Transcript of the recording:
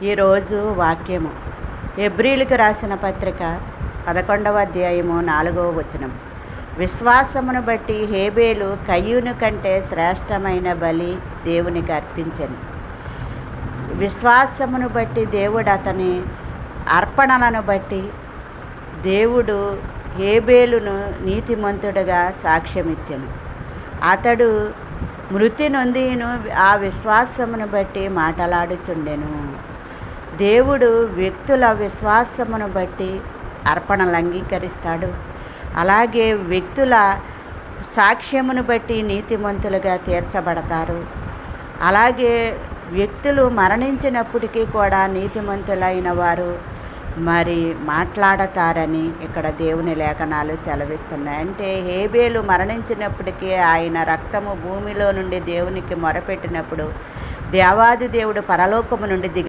ఈరోజు వాక్యము హెబ్రీయులకు రాసిన పత్రిక 11వ అధ్యాయము 4వ వచనం. విశ్వాసమును బట్టి హేబేలు కయ్యూను కంటే శ్రేష్టమైన బలి దేవునికి అర్పించెను. విశ్వాసమును బట్టి దేవుడు అతని అర్పణలను బట్టి దేవుడు హేబేలును నీతిమంతుడుగా సాక్ష్యమిచ్చెను. అతడు మృతి నొందిను ఆ విశ్వాసమును బట్టి మాటలాడుచుండెను. దేవుడు వ్యక్తుల విశ్వాసమును బట్టి అర్పణలు అంగీకరిస్తాడు. అలాగే వ్యక్తుల సాక్ష్యమును బట్టి నీతిమంతులుగా తీర్చబడతారు. అలాగే వ్యక్తులు మరణించినప్పటికీ కూడా నీతిమంతులైన వారు మరి మాట్లాడతారని ఇక్కడ దేవుని లేఖనాలు సెలవిస్తున్నాయి. అంటే హేబేలు మరణించినప్పటికీ ఆయన రక్తము భూమిలో నుండి దేవునికి మొరపెట్టినప్పుడు దేవాది దేవుడు పరలోకము నుండి